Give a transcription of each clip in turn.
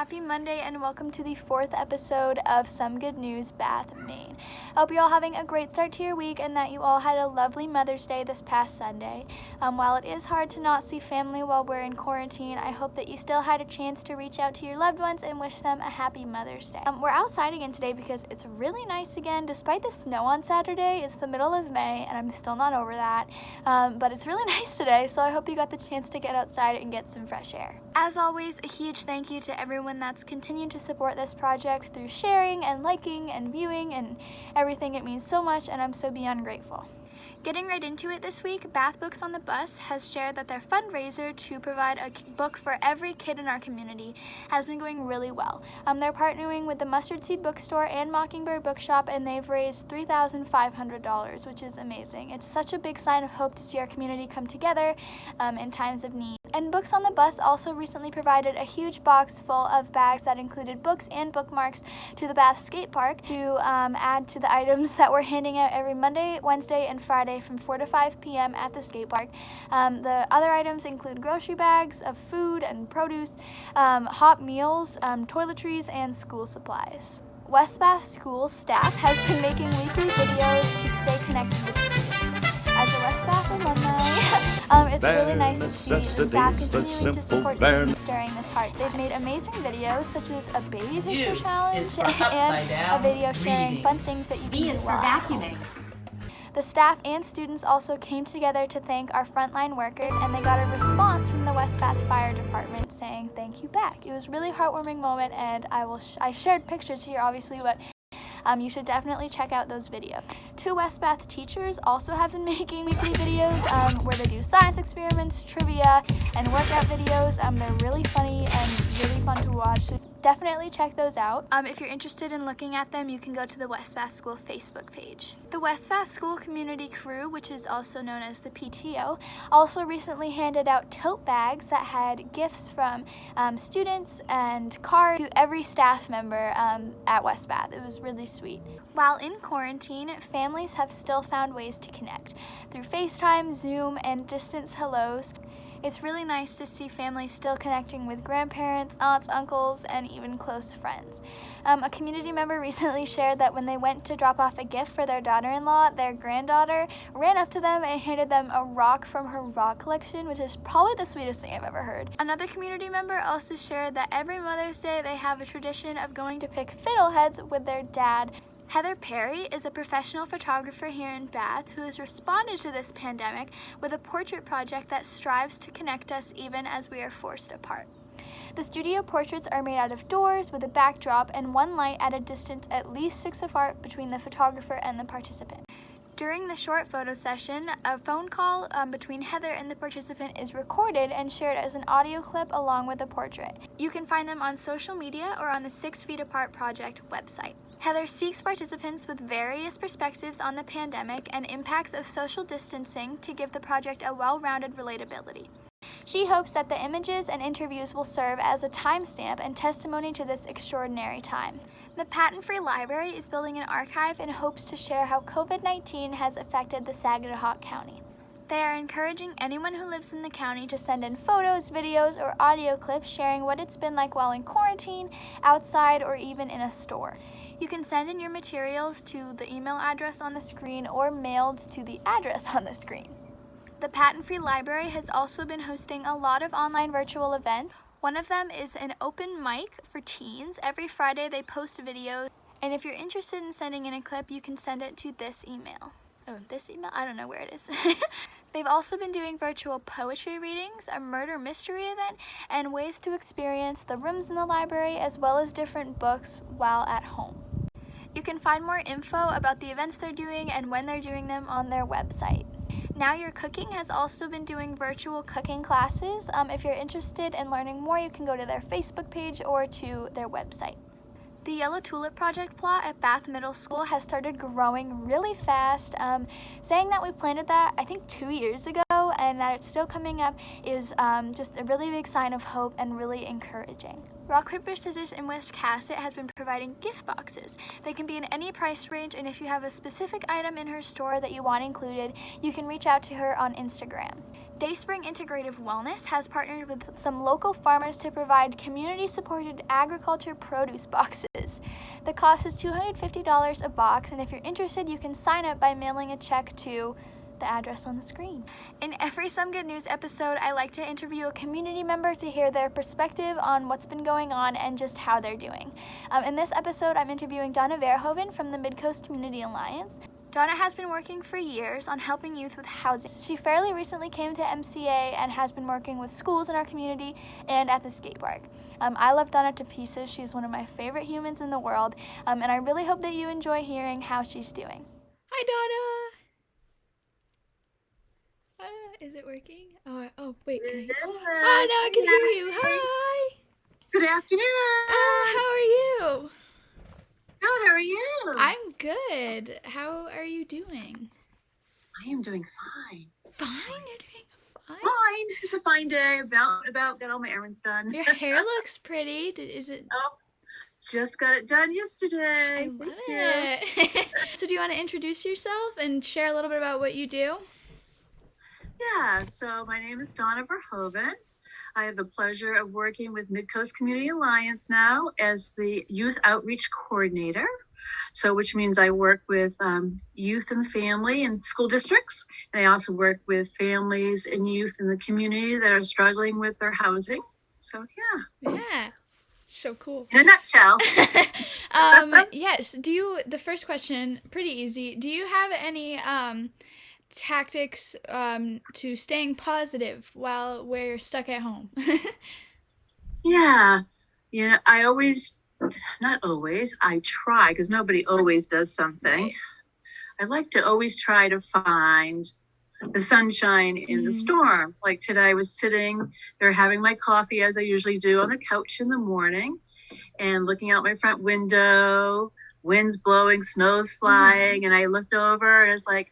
happy Monday and welcome to the 4th episode of Some Good News Bath, Maine. I hope you're all having a great start to your week and that you all had a lovely Mother's Day this past Sunday. While it is hard to not see family while we're in quarantine, I hope that you still had a chance to reach out to your loved ones and wish them a happy Mother's Day. We're outside again today because it's really nice again. Despite the snow on Saturday, it's the middle of May and I'm still not over that, but it's really nice today, so I hope you got the chance to get outside and get some fresh air. As always, a huge thank you to everyone that's continued to support this project through sharing and liking and viewing and everything. It means so much and I'm so beyond grateful. Getting right into it this week, Bath Books on the Bus has shared that their fundraiser to provide a book for every kid in our community has been going really well. They're partnering with the Mustard Seed Bookstore and Mockingbird Bookshop, and they've raised $3,500, which is amazing. It's such a big sign of hope to see our community come together in times of need. And Books on the Bus also recently provided a huge box full of bags that included books and bookmarks to the Bath Skate Park to add to the items that we're handing out every Monday, Wednesday, and Friday from 4 to 5 p.m. at the skate park. The other items include grocery bags of food and produce, hot meals, toiletries, and school supplies. West Bath School staff has been making weekly videos to stay connected with students. As a West Bath alumni, it's really nice to see the staff continuing to support students during this hard time. They've made amazing videos such as a baby picture challenge and a video sharing fun things that you can do while at home. The staff and students also came together to thank our frontline workers, and they got a response from the West Bath Fire Department saying thank you back. It was a really heartwarming moment, and I shared pictures here obviously, but you should definitely check out those videos. 2 West Bath teachers also have been making weekly videos where they do science experiments, trivia, and workout videos. They're really funny and really fun to watch. So definitely check those out. If you're interested in looking at them, you can go to the West Bath School Facebook page. The West Bath School Community Crew, which is also known as the PTO, also recently handed out tote bags that had gifts from students and cards to every staff member at West Bath. It was really sweet. While in quarantine, families have still found ways to connect through FaceTime, Zoom, and distance hellos. It's really nice to see families still connecting with grandparents, aunts, uncles, and even close friends. A community member recently shared that when they went to drop off a gift for their daughter-in-law, their granddaughter ran up to them and handed them a rock from her rock collection, which is probably the sweetest thing I've ever heard. Another community member also shared that every Mother's Day they have a tradition of going to pick fiddleheads with their dad. Heather Perry is a professional photographer here in Bath who has responded to this pandemic with a portrait project that strives to connect us even as we are forced apart. The studio portraits are made out of doors with a backdrop and one light at a distance at least 6 apart between the photographer and the participant. During the short photo session, a phone call between Heather and the participant is recorded and shared as an audio clip along with the portrait. You can find them on social media or on the 6 Feet Apart Project website. Heather seeks participants with various perspectives on the pandemic and impacts of social distancing to give the project a well-rounded relatability. She hopes that the images and interviews will serve as a timestamp and testimony to this extraordinary time. The Patent-Free Library is building an archive in hopes to share how COVID-19 has affected the Saginaw County. They are encouraging anyone who lives in the county to send in photos, videos, or audio clips sharing what it's been like while in quarantine, outside, or even in a store. You can send in your materials to the email address on the screen or mailed to the address on the screen. The Patent-Free Library has also been hosting a lot of online virtual events. One of them is an open mic for teens. Every Friday they post videos, and if you're interested in sending in a clip, you can send it to this email. Oh, this email? I don't know where it is. They've also been doing virtual poetry readings, a murder mystery event, and ways to experience the rooms in the library as well as different books while at home. You can find more info about the events they're doing and when they're doing them on their website. Now Your Cooking has also been doing virtual cooking classes. If you're interested in learning more, you can go to their Facebook page or to their website. The Yellow Tulip Project plot at Bath Middle School has started growing really fast, saying that we planted that I think 2 years ago and that it's still coming up is just a really big sign of hope and really encouraging. Rock, Paper, Scissors in Wiscasset has been providing gift boxes. They can be in any price range, and if you have a specific item in her store that you want included, you can reach out to her on Instagram. Dayspring Integrative Wellness has partnered with some local farmers to provide community-supported agriculture produce boxes. The cost is $250 a box, and if you're interested, you can sign up by mailing a check to the address on the screen. In every Some Good News episode, I like to interview a community member to hear their perspective on what's been going on and just how they're doing. In this episode, I'm interviewing Donna Verhoeven from the Midcoast Community Alliance. Donna has been working for years on helping youth with housing. She fairly recently came to MCA and has been working with schools in our community and at the skate park. I love Donna to pieces. She's one of my favorite humans in the world, and I really hope that you enjoy hearing how she's doing. Hi, Donna! Is it working? Oh, wait. Can I... Oh, now I can hear you. Hi. Good afternoon. How are you? Good. How are you? I'm good. How are you doing? I am doing fine. Fine? You're doing fine? Fine. It's a fine day. About got all my errands done. Your hair looks pretty. Is it? Oh, just got it done yesterday. I love it. So do you want to introduce yourself and share a little bit about what you do? Yeah, so my name is Donna Verhoeven. I have the pleasure of working with Midcoast Community Alliance now as the Youth Outreach Coordinator. So which means I work with youth and family in school districts. And I also work with families and youth in the community that are struggling with their housing. So yeah. Yeah. So cool. In a nutshell. Yes. The first question, pretty easy. Do you have any tactics to staying positive while we're stuck at home? Yeah, I try, because nobody always does something. I like to always try to find the sunshine in the storm. Like today I was sitting there having my coffee, as I usually do, on the couch in the morning and looking out my front window, wind's blowing, snow's flying, and I looked over and it's like,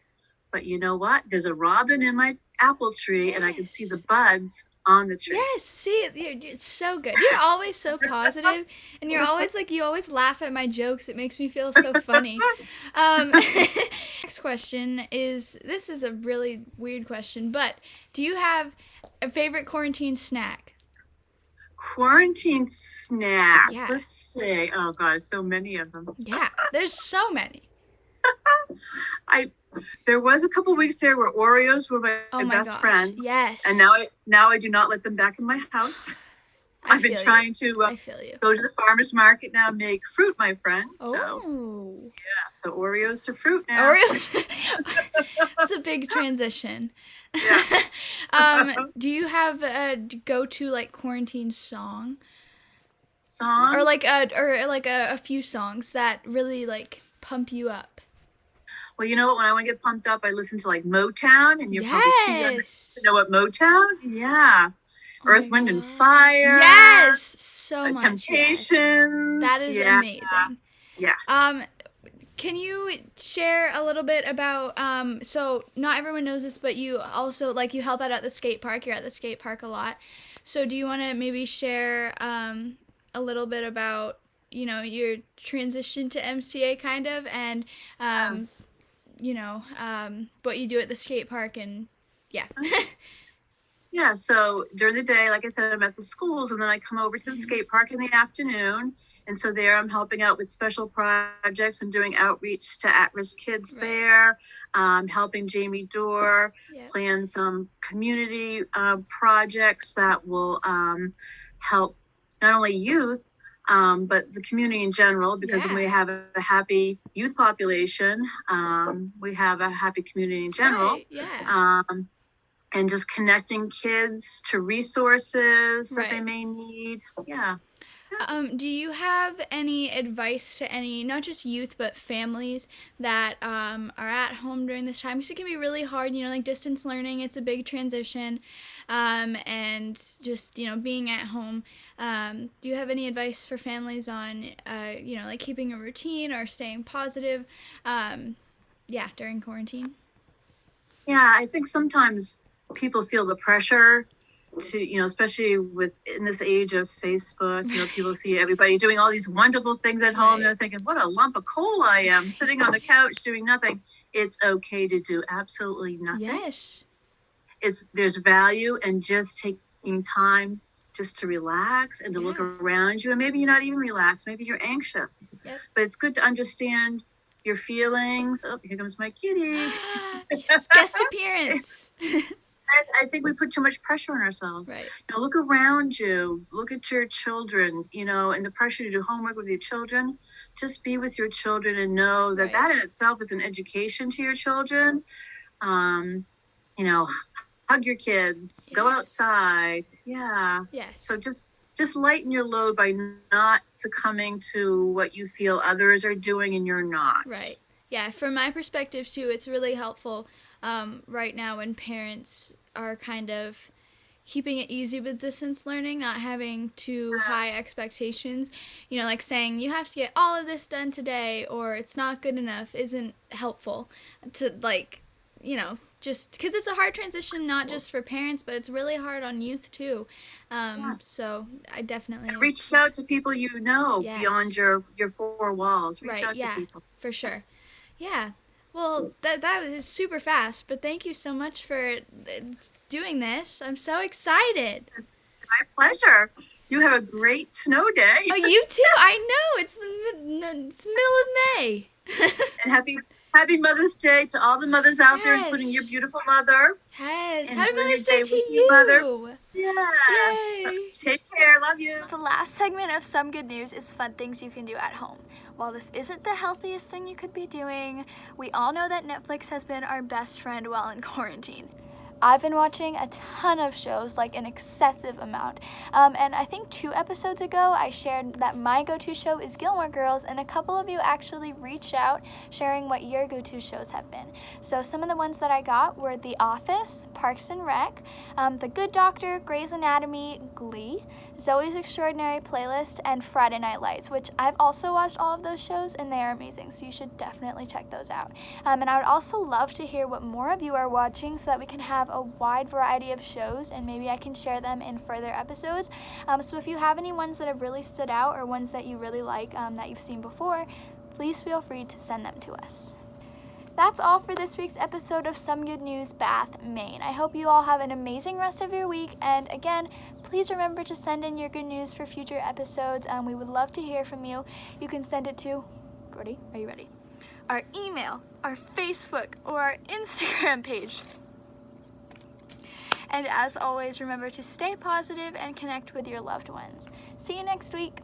but you know what? There's a robin in my apple tree, and I can see the buds on the tree. Yes, see, it's so good. You're always so positive, and you're always you always laugh at my jokes. It makes me feel so funny. Next question this is a really weird question, but do you have a favorite quarantine snack? Quarantine snack? Yeah. Let's see. Oh, God, so many of them. Yeah, there's so many. There was a couple weeks there where Oreos were my best friend. Yes. And now I do not let them back in my house. I've been trying to go to the farmer's market now and make fruit my friend. Oh. So Oreos to fruit now. Oreos. That's a big transition. Yeah. Do you have a go-to quarantine song? Song? Or a few songs that really pump you up? Well, you know what? When I want to get pumped up, I listen to Motown, and you're probably too young to know what Motown? Yeah. Earth, Wind, and Fire. Yes, so much. Temptations. Yes. That is amazing. Yeah. Can you share a little bit about, so not everyone knows this, but you also, you help out at the skate park. You're at the skate park a lot. So do you want to maybe share a little bit about, your transition to MCA kind of, and, what you do at the skate park and, yeah. Yeah, so during the day, like I said, I'm at the schools, and then I come over to the skate park in the afternoon. And so there I'm helping out with special projects and doing outreach to at-risk kids there, helping Jamie Dorr plan some community projects that will help not only youth, but the community in general, because when we have a happy youth population, we have a happy community in general. Right. And just connecting kids to resources that they may need. Yeah. Do you have any advice to any, not just youth, but families that are at home during this time? Because it can be really hard, distance learning, it's a big transition, and just, being at home. Do you have any advice for families on, keeping a routine or staying positive, during quarantine? Yeah, I think sometimes people feel the pressure to, especially in this age of Facebook, people see everybody doing all these wonderful things at home. Right. They're thinking, what a lump of coal I am, sitting on the couch doing nothing. It's okay to do absolutely nothing. Yes. There's value in just taking time just to relax and to look around you. And maybe you're not even relaxed. Maybe you're anxious. Yep. But it's good to understand your feelings. Oh, here comes my kitty. Guest appearance. I think we put too much pressure on ourselves. Right. Look around you. Look at your children, and the pressure to do homework with your children. Just be with your children and know that that in itself is an education to your children. Hug your kids. Yes. Go outside. Yeah. Yes. So just lighten your load by not succumbing to what you feel others are doing and you're not. Right. Yeah, from my perspective too, it's really helpful right now when parents are kind of keeping it easy with distance learning, not having too high expectations. Like saying you have to get all of this done today or it's not good enough isn't helpful to just because it's a hard transition, not just for parents, but it's really hard on youth too. So I definitely reach out to people beyond your four walls. Reach out to people. For sure. Yeah. Well, that is super fast, but thank you so much for doing this. I'm so excited. My pleasure. You have a great snow day. Oh, you too. I know. It's the middle of May. And happy Mother's Day to all the mothers out there, including your beautiful mother. Yes. And happy Mother's Day to you. Mother. Yes. Yay. Take care. Love you. The last segment of Some Good News is fun things you can do at home. While this isn't the healthiest thing you could be doing, we all know that Netflix has been our best friend while in quarantine. I've been watching a ton of shows, like an excessive amount. And I think 2 episodes ago, I shared that my go-to show is Gilmore Girls, and a couple of you actually reached out sharing what your go-to shows have been. So some of the ones that I got were The Office, Parks and Rec, The Good Doctor, Grey's Anatomy, Glee, Zoe's Extraordinary Playlist, and Friday Night Lights, which I've also watched all of those shows, and they are amazing, so you should definitely check those out. And I would also love to hear what more of you are watching so that we can have a wide variety of shows, and maybe I can share them in further episodes. So if you have any ones that have really stood out or ones that you really like that you've seen before, please feel free to send them to us. That's all for this week's episode of Some Good News Bath, Maine. I hope you all have an amazing rest of your week, and again, please remember to send in your good news for future episodes. We would love to hear from you. You can send it to, Gordy, are you ready? Our email, our Facebook, or our Instagram page. And as always, remember to stay positive and connect with your loved ones. See you next week.